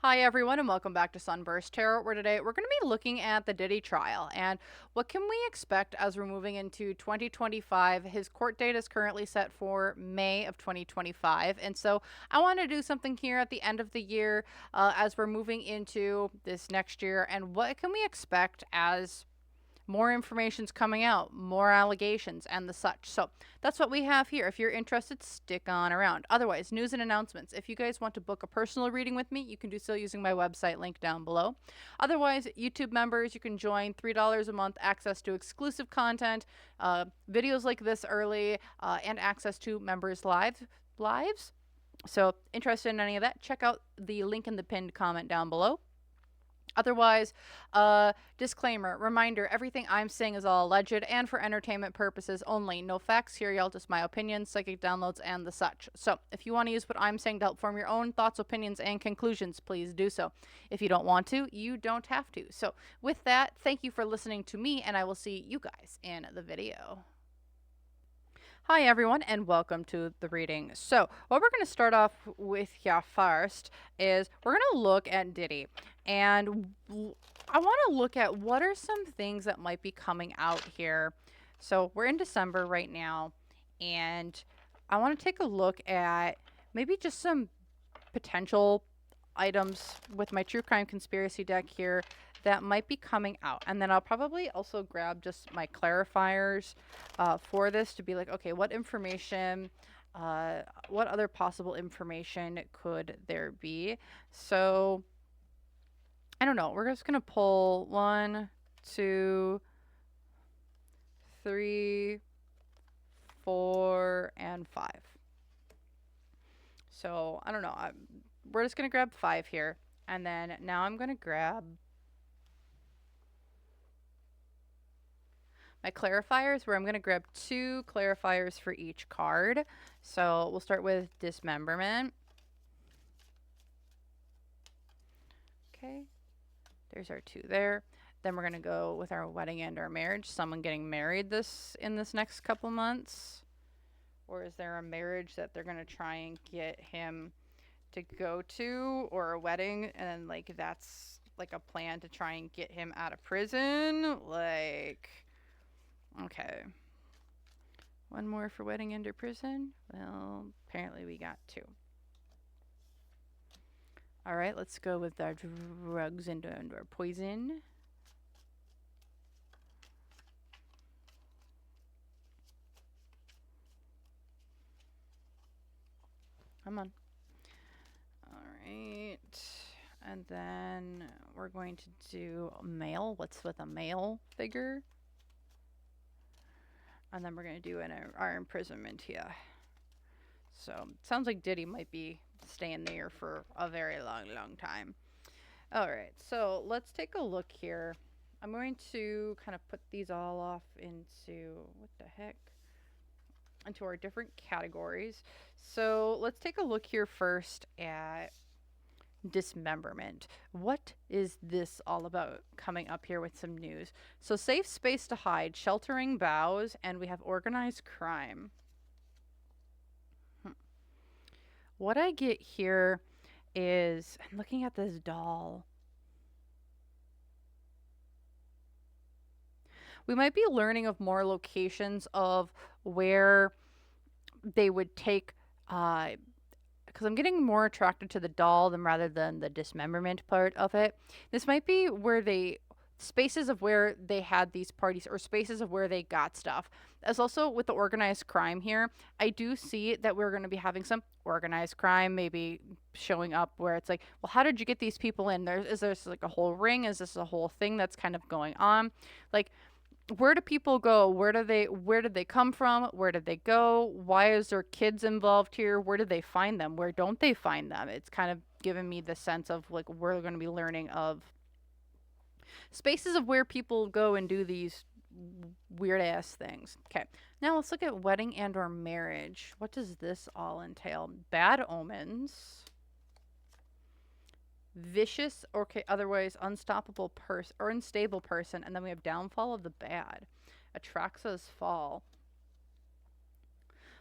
Hi everyone and welcome back to SunBurst Tarot, where today we're going to be looking at the Diddy trial and what can we expect as we're moving into 2025. His court date is currently set for May of 2025, and so I want to do something here at the end of the year as we're moving into this next year, and what can we expect as more information's coming out, more allegations, and the such. So that's what we have here. If you're interested, stick on around. Otherwise, news and announcements. If you guys want to book a personal reading with me, you can do so using my website link down below. Otherwise, YouTube members, you can join $3 a month, access to exclusive content, videos like this early, and access to members' lives. So, interested in any of that, check out the link in the pinned comment down below. Otherwise, disclaimer, reminder, everything I'm saying is all alleged and for entertainment purposes only. No facts here, y'all, just my opinions, psychic downloads, and the such. So, if you want to use what I'm saying to help form your own thoughts, opinions, and conclusions, please do so. If you don't want to, you don't have to. So, with that, thank you for listening to me, and I will see you guys in the video. Hi everyone and welcome to the reading. So what we're going to start off with here first is we're going to look at Diddy, and I want to look at what are some things that might be coming out here. So we're in December right now, and I want to take a look at maybe just some potential items with my true crime conspiracy deck here that might be coming out. And then I'll probably also grab just my clarifiers for this to be like, okay, what information, what other possible information could there be? So, I don't know. We're just going to pull 1, 2, 3, 4, and 5. So, I don't know. We're just going to grab 5 here. And then now I'm going to grab my clarifiers, where I'm going to grab 2 clarifiers for each card. So we'll start with dismemberment. Okay, there's our 2 there. Then we're going to go with our wedding and our marriage. Someone getting married in this next couple months. Or is there a marriage that they're going to try and get him to go to, or a wedding, and then like that's like a plan to try and get him out of prison? Like, okay. 1 more for wedding and or prison. Well, apparently we got 2. All right, let's go with our drugs and our poison. Come on. All right. And then we're going to do male. What's with a male figure? And then we're going to do our imprisonment here. So, it sounds like Diddy might be staying there for a very long time. All right, so let's take a look here. I'm going to kind of put these all off into, what the heck? Into our different categories. So, let's take a look here first at dismemberment. What is this all about? Coming up here with some news. So safe space to hide, sheltering boughs, and we have organized crime. What I get here is, I'm looking at this doll. We might be learning of more locations of where they would take because I'm getting more attracted to the doll rather than the dismemberment part of it. This might be where spaces of where they had these parties, or spaces of where they got stuff. As also with the organized crime here, I do see that we're going to be having some organized crime maybe showing up where it's like, well, how did you get these people in? Is there like a whole ring? Is this a whole thing that's kind of going on? Like, where do people go? Where did they come from? Where did they go? Why is there kids involved here? Where did they find them? Where don't they find them? It's kind of given me the sense of like we're going to be learning of spaces of where people go and do these weird ass things. Okay, now let's look at wedding and or marriage. What does this all entail? Bad omens. Vicious or otherwise unstoppable person or unstable person, and then we have downfall of the bad. Atraxa's fall.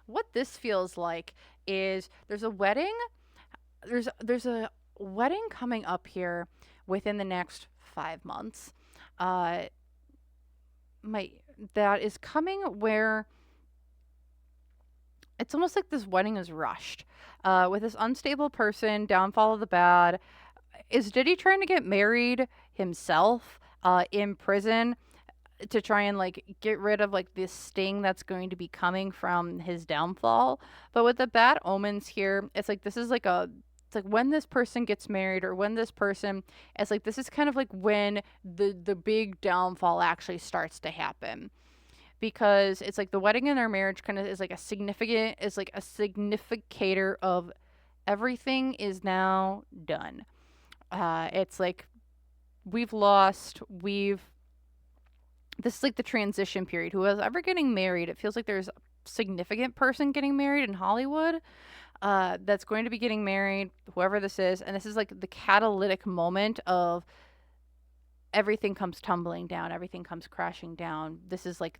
What this feels like is there's a wedding, there's a wedding coming up here within the next 5 months. Uh, my that is coming where it's almost like this wedding is rushed. With this unstable person, downfall of the bad. Is Diddy trying to get married himself in prison to try and like get rid of like this sting that's going to be coming from his downfall? But with the bad omens here, it's like this is like a it's like when this person gets married or when this person it's like this is kind of like when the big downfall actually starts to happen, because it's like the wedding and their marriage kind of is like a significant is like a significator of everything is now done. It's like we've lost we've this is like the transition period. Who is ever getting married, it feels like there's a significant person getting married in Hollywood that's going to be getting married, whoever this is, and this is like the catalytic moment of everything comes tumbling down, everything comes crashing down. This is like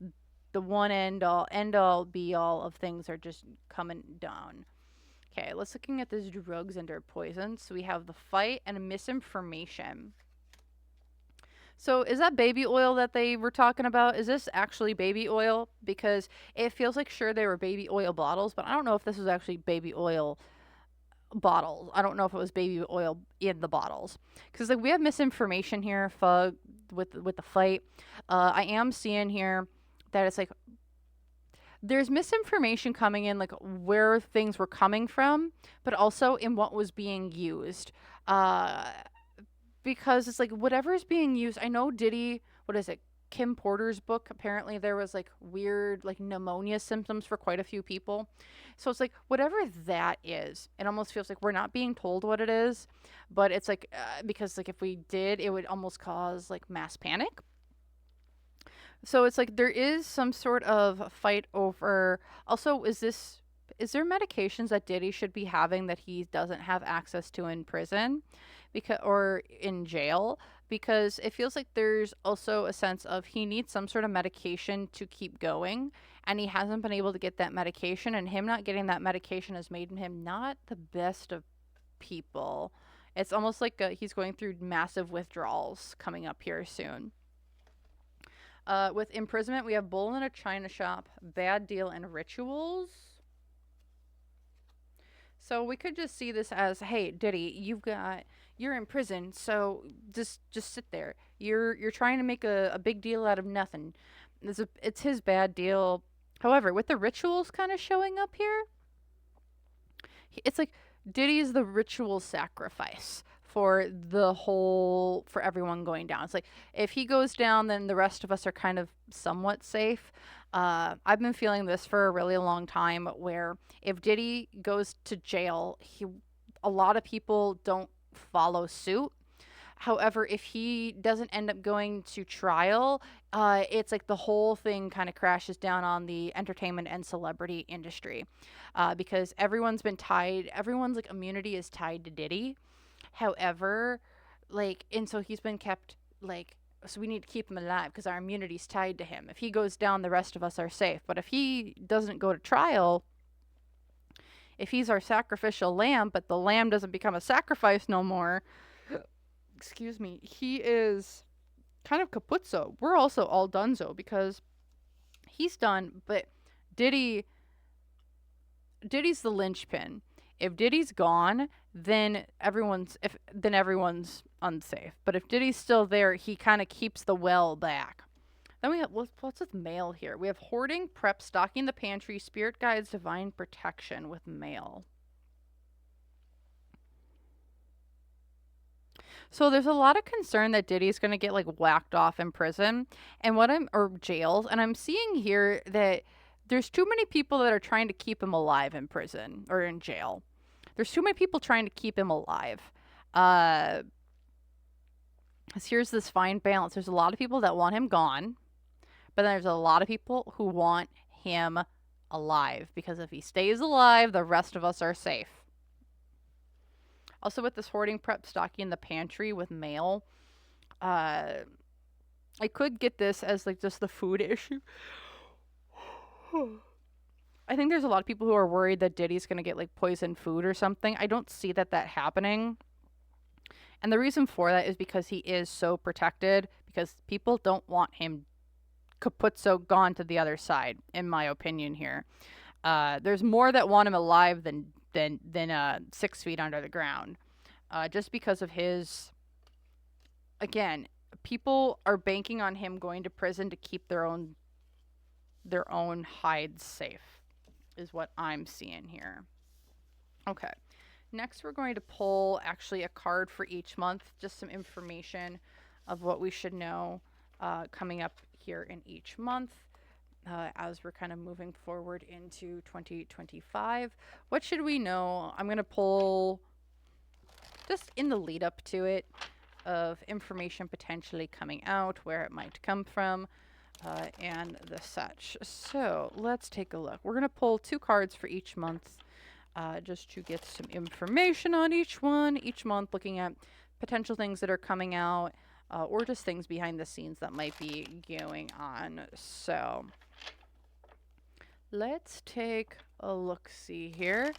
the one end all be all of things are just coming down. Okay, let's looking at this drugs and or poisons. So we have the fight and misinformation. So is that baby oil that they were talking about? Is this actually baby oil? Because it feels like sure they were baby oil bottles, but I don't know if this was actually baby oil bottles. I don't know if it was baby oil in the bottles. Because like we have misinformation here, fug with the fight. I am seeing here that it's like there's misinformation coming in, like where things were coming from, but also in what was being used. Uh, because it's like whatever is being used. I know Diddy, what is it? Kim Porter's book, apparently there was like weird like pneumonia symptoms for quite a few people. So it's like whatever that is, it almost feels like we're not being told what it is, but it's like because like if we did, it would almost cause like mass panic. So it's like there is some sort of fight over. Also, is there medications that Diddy should be having that he doesn't have access to in prison, because or in jail? Because it feels like there's also a sense of he needs some sort of medication to keep going, and he hasn't been able to get that medication, and him not getting that medication has made him not the best of people. It's almost like he's going through massive withdrawals coming up here soon. With imprisonment, we have bull in a china shop, bad deal, and rituals. So we could just see this as, hey, Diddy, you're in prison, so just sit there. You're trying to make a big deal out of nothing. It's his bad deal. However, with the rituals kind of showing up here, it's like Diddy's the ritual sacrifice for everyone going down. It's like if he goes down, then the rest of us are kind of somewhat safe. I've been feeling this for a really long time, where if Diddy goes to jail, a lot of people don't follow suit. However, if he doesn't end up going to trial, it's like the whole thing kind of crashes down on the entertainment and celebrity industry, because everyone's like immunity is tied to Diddy. However, like, and so he's been kept like, so we need to keep him alive because our immunity's tied to him. If he goes down, the rest of us are safe. But if he doesn't go to trial, if he's our sacrificial lamb, but the lamb doesn't become a sacrifice no more, excuse me, he is kind of capuzzo. We're also all donezo because he's done, but Diddy Diddy's the linchpin. If Diddy's gone, then everyone's unsafe. But if Diddy's still there, he kind of keeps the well back. Then we have what's with mail here? We have hoarding, prep, stocking the pantry, spirit guides, divine protection with mail. So there's a lot of concern that Diddy's going to get like whacked off in prison or jails, and I'm seeing here that there's too many people that are trying to keep him alive in prison or in jail. There's too many people trying to keep him alive. Uh, 'Cause here's this fine balance. There's a lot of people that want him gone, but then there's a lot of people who want him alive, because if he stays alive, the rest of us are safe. Also, with this hoarding, prep, stocking the pantry with mail, I could get this as like just the food issue. I think there's a lot of people who are worried that Diddy's going to get like poisoned food or something. I don't see that happening. And the reason for that is because he is so protected, because people don't want him kaput gone to the other side, in my opinion here. There's more that want him alive than 6 feet under the ground. Just because of his, again, people are banking on him going to prison to keep their own hides safe, is what I'm seeing here. Okay. Next, we're going to pull actually a card for each month, just some information of what we should know coming up here in each month as we're kind of moving forward into 2025. What should we know? I'm going to pull just in the lead up to it of information potentially coming out, where it might come from, and the such. So let's take a look. We're going to pull 2 cards for each month. Just to get some information on each month, looking at potential things that are coming out, or just things behind the scenes that might be going on. So let's take a look-see here.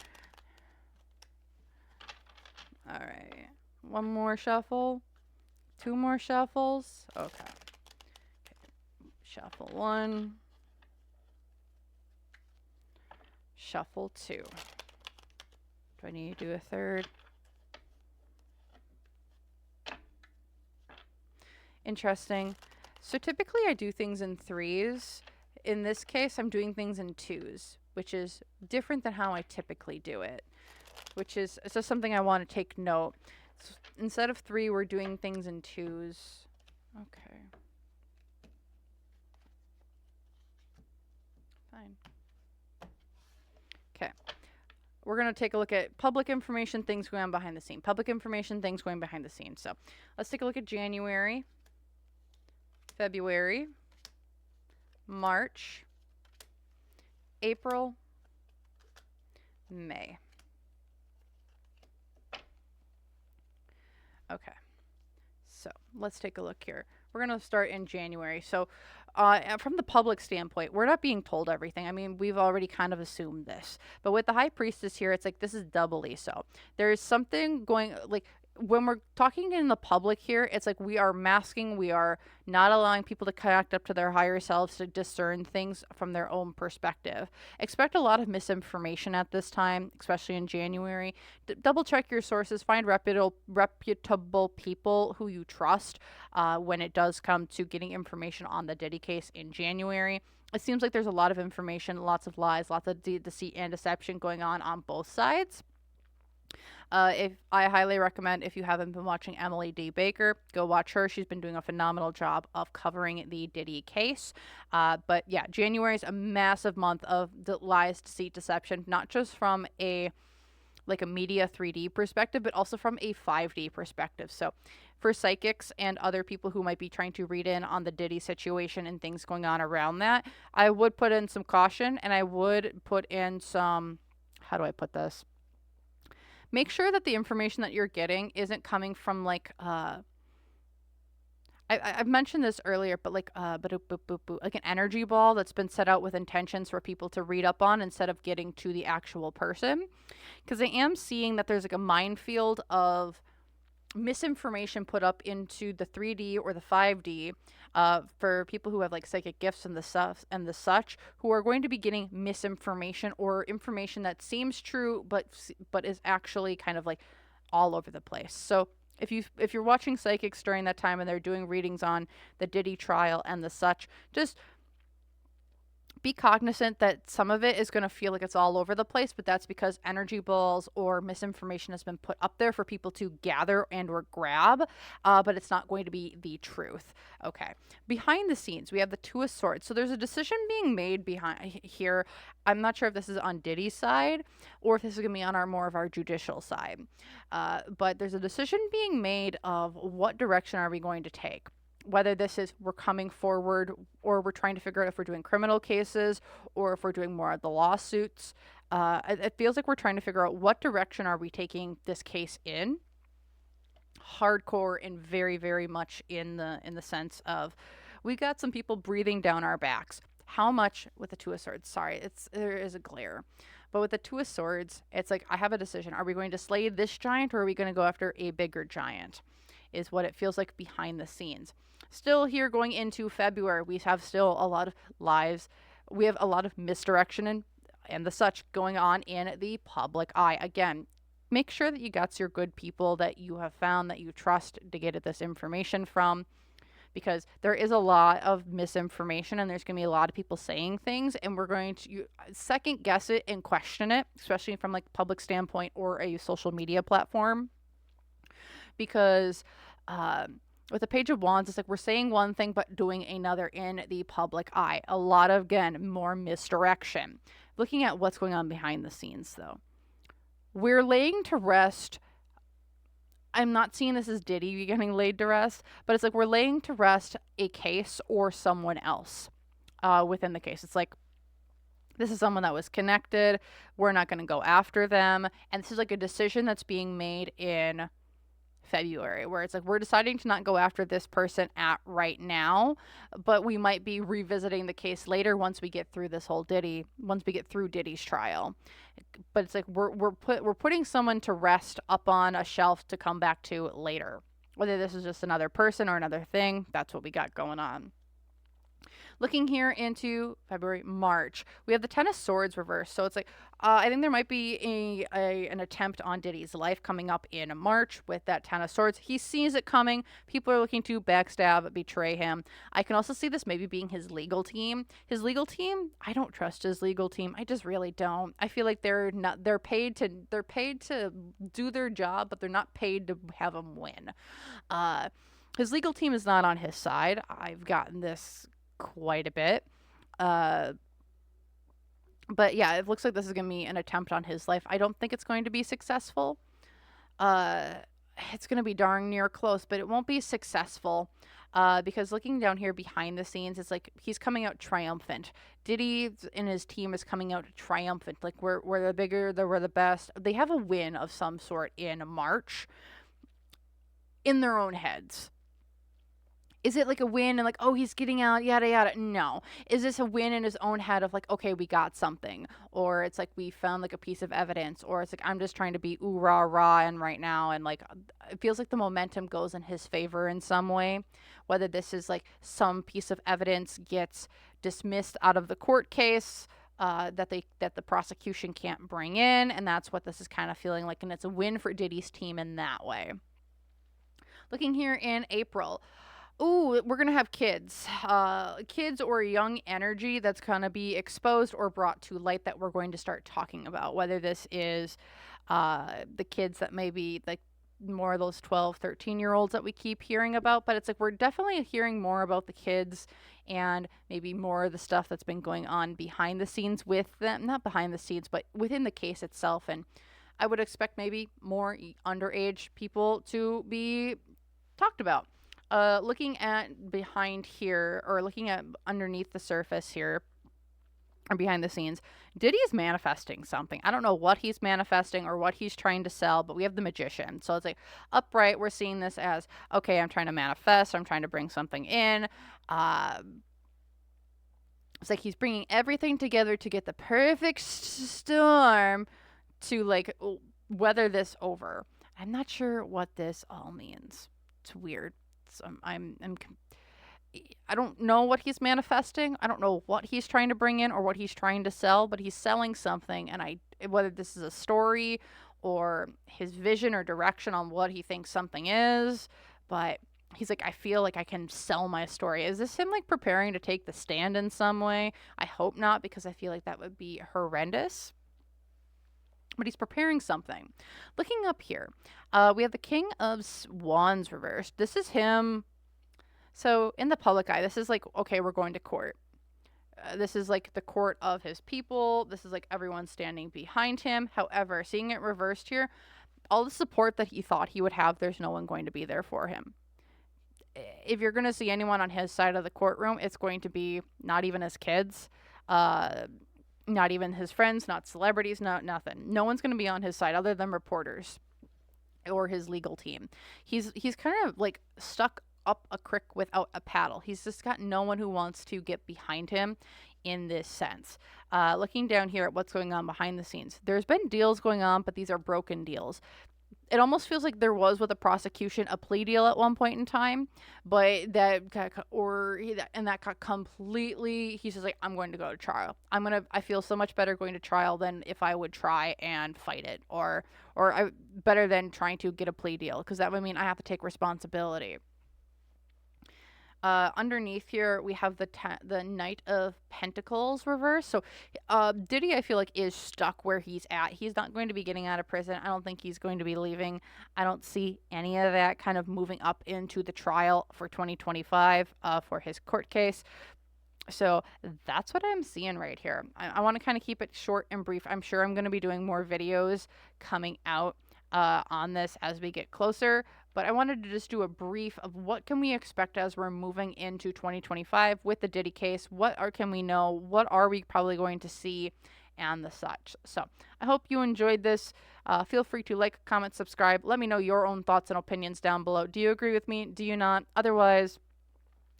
All right, 1 more shuffle, 2 more shuffles. Okay. Shuffle 1, shuffle 2. Do I need to do a third? Interesting. So typically I do things in 3s. In this case, I'm doing things in 2s, which is different than how I typically do it, which is it's just something I want to take note. So instead of 3, we're doing things in 2s. Okay. Fine. Okay. We're going to take a look at public information, things going on behind the scene. Public information, things going behind the scenes. So let's take a look at January, February, March, April, May. Okay. So let's take a look here. We're going to start in January. So from the public standpoint, we're not being told everything. I mean, we've already kind of assumed this. But with the High Priestess here, it's like this is doubly so. There is something going, like, when we're talking in the public here, it's like we are masking, we are not allowing people to connect up to their higher selves to discern things from their own perspective. Expect a lot of misinformation at this time, especially in January. Double check your sources, find reputable people who you trust when it does come to getting information on the Diddy case in January. It seems like there's a lot of information, lots of lies, lots of deceit and deception going on both sides. If I highly recommend, if you haven't been watching Emily D. Baker, go watch her. She's been doing a phenomenal job of covering the Diddy case. But yeah, January is a massive month of lies, deceit, deception, not just from a media 3D perspective, but also from a 5D perspective. So for psychics and other people who might be trying to read in on the Diddy situation and things going on around that, I would put in some caution, and I would put in some, how do I put this? Make sure that the information that you're getting isn't coming from I've mentioned this earlier, but like an energy ball that's been set out with intentions for people to read up on instead of getting to the actual person. Because I am seeing that there's like a minefield of misinformation put up into the 3D or the 5D for people who have like psychic gifts and the such, who are going to be getting misinformation or information that seems true but is actually kind of like all over the place. So if you're watching psychics during that time and they're doing readings on the Diddy trial and the such, just be cognizant that some of it is going to feel like it's all over the place, but that's because energy balls or misinformation has been put up there for people to gather and or grab, but it's not going to be the truth. Okay. Behind the scenes, we have the Two of Swords. So there's a decision being made behind here. I'm not sure if this is on Diddy's side or if this is going to be on more of our judicial side. But there's a decision being made of what direction are we going to take. Whether this is we're coming forward or we're trying to figure out if we're doing criminal cases or if we're doing more of the lawsuits. It feels like we're trying to figure out what direction are we taking this case in. Hardcore and very, very much in the sense of we got some people breathing down our backs. How much with the Two of Swords? Sorry, there is a glare. But with the Two of Swords, it's like, I have a decision. Are we going to slay this giant, or are we going to go after a bigger giant? Is what it feels like behind the scenes. Still here going into February, we have still a lot of lives. We have a lot of misdirection and the such going on in the public eye. Again, make sure that you got your good people that you have found that you trust to get at this information from, because there is a lot of misinformation and there's going to be a lot of people saying things, and we're going to second guess it and question it, especially from like public standpoint or a social media platform. Because with the Page of Wands, it's like we're saying one thing but doing another in the public eye. A lot of, again, more misdirection. Looking at what's going on behind the scenes, though, we're laying to rest. I'm not seeing this as Diddy getting laid to rest, but it's like we're laying to rest a case or someone else within the case. It's like, this is someone that was connected. We're not going to go after them. And this is like a decision that's being made in February, where it's like we're deciding to not go after this person at right now, but we might be revisiting the case later once we get through this whole once we get through Diddy's trial. But it's like we're putting someone to rest up on a shelf to come back to later. Whether this is just another person or another thing, that's what we got going on. Looking here into February, March, we have the Ten of Swords reversed. So it's like, I think there might be an attempt on Diddy's life coming up in March with that Ten of Swords. He sees it coming. People are looking to backstab, betray him. I can also see this maybe being his legal team. His legal team, I don't trust his legal team. I just really don't. I feel like they're paid to do their job, but they're not paid to have him win. His legal team is not on his side. I've gotten this quite a bit. But yeah, it looks like this is going to be an attempt on his life. I don't think it's going to be successful. It's going to be darn near close, but it won't be successful. Because looking down here behind the scenes, it's like he's coming out triumphant. Diddy and his team is coming out triumphant. Like we're the bigger, we're the best. They have a win of some sort in March in their own heads. Is it like a win and like, oh, he's getting out, yada, yada? No. Is this a win in his own head of like, okay, we got something? Or it's like we found like a piece of evidence? Or it's like, I'm just trying to be ooh, rah, rah, and right now. And like, it feels like the momentum goes in his favor in some way. Whether this is like some piece of evidence gets dismissed out of the court case that the prosecution can't bring in. And that's what this is kind of feeling like. And it's a win for Diddy's team in that way. Looking here in April. Ooh, we're going to have kids. Kids or young energy that's going to be exposed or brought to light that we're going to start talking about. Whether this is the kids that may be like more of those 12, 13-year-olds that we keep hearing about. But it's like we're definitely hearing more about the kids and maybe more of the stuff that's been going on behind the scenes with them. Not behind the scenes, but within the case itself. And I would expect maybe more underage people to be talked about. Looking at behind here, or looking at underneath the surface here, or behind the scenes, Diddy is manifesting something. I don't know what he's manifesting or what he's trying to sell, but we have the Magician. So it's like upright, we're seeing this as, okay, I'm trying to manifest, I'm trying to bring something in. It's like he's bringing everything together to get the perfect storm to like weather this over. I'm not sure what this all means. It's weird. I don't know what he's manifesting. I don't know what he's trying to bring in or what he's trying to sell, but he's selling something. And whether this is a story or his vision or direction on what he thinks something is, but he's like, I feel like I can sell my story. Is this him like preparing to take the stand in some way? I hope not, because I feel like that would be horrendous. But he's preparing something. Looking up here, we have the King of Wands reversed. This is him. So in the public eye, this is like, okay, we're going to court. This is like the court of his people. This is like everyone standing behind him. However, seeing it reversed here, all the support that he thought he would have, there's no one going to be there for him. If you're going to see anyone on his side of the courtroom, it's going to be not even his kids. Not even his friends, not celebrities, nothing. No one's going to be on his side other than reporters or his legal team. He's kind of like stuck up a creek without a paddle. He's just got no one who wants to get behind him in this sense. Looking down here at what's going on behind the scenes, there's been deals going on, but these are broken deals. It almost feels like there was with the prosecution a plea deal at one point in time, but that got completely. He says like, I'm going to go to trial. I feel so much better going to trial than if I would try and fight it, better than trying to get a plea deal, because that would mean I have to take responsibility. Underneath here, we have the Knight of Pentacles reverse. So Diddy, I feel like, is stuck where he's at. He's not going to be getting out of prison. I don't think he's going to be leaving. I don't see any of that kind of moving up into the trial for 2025 for his court case. So that's what I'm seeing right here. I want to kind of keep it short and brief. I'm sure I'm going to be doing more videos coming out on this as we get closer, but I wanted to just do a brief of what can we expect as we're moving into 2025 with the Diddy case. Can we know? What are we probably going to see? And the such. So I hope you enjoyed this. Feel free to like, comment, subscribe. Let me know your own thoughts and opinions down below. Do you agree with me? Do you not? Otherwise,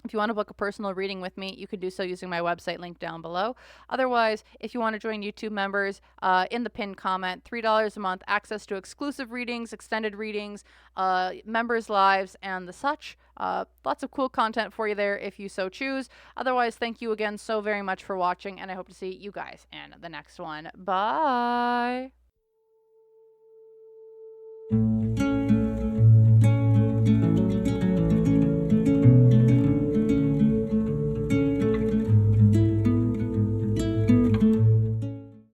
if you want to book a personal reading with me, you could do so using my website link down below. Otherwise, if you want to join YouTube members, in the pinned comment, $3 a month, access to exclusive readings, extended readings, members' lives, and the such. Lots of cool content for you there if you so choose. Otherwise, thank you again so very much for watching, and I hope to see you guys in the next one. Bye!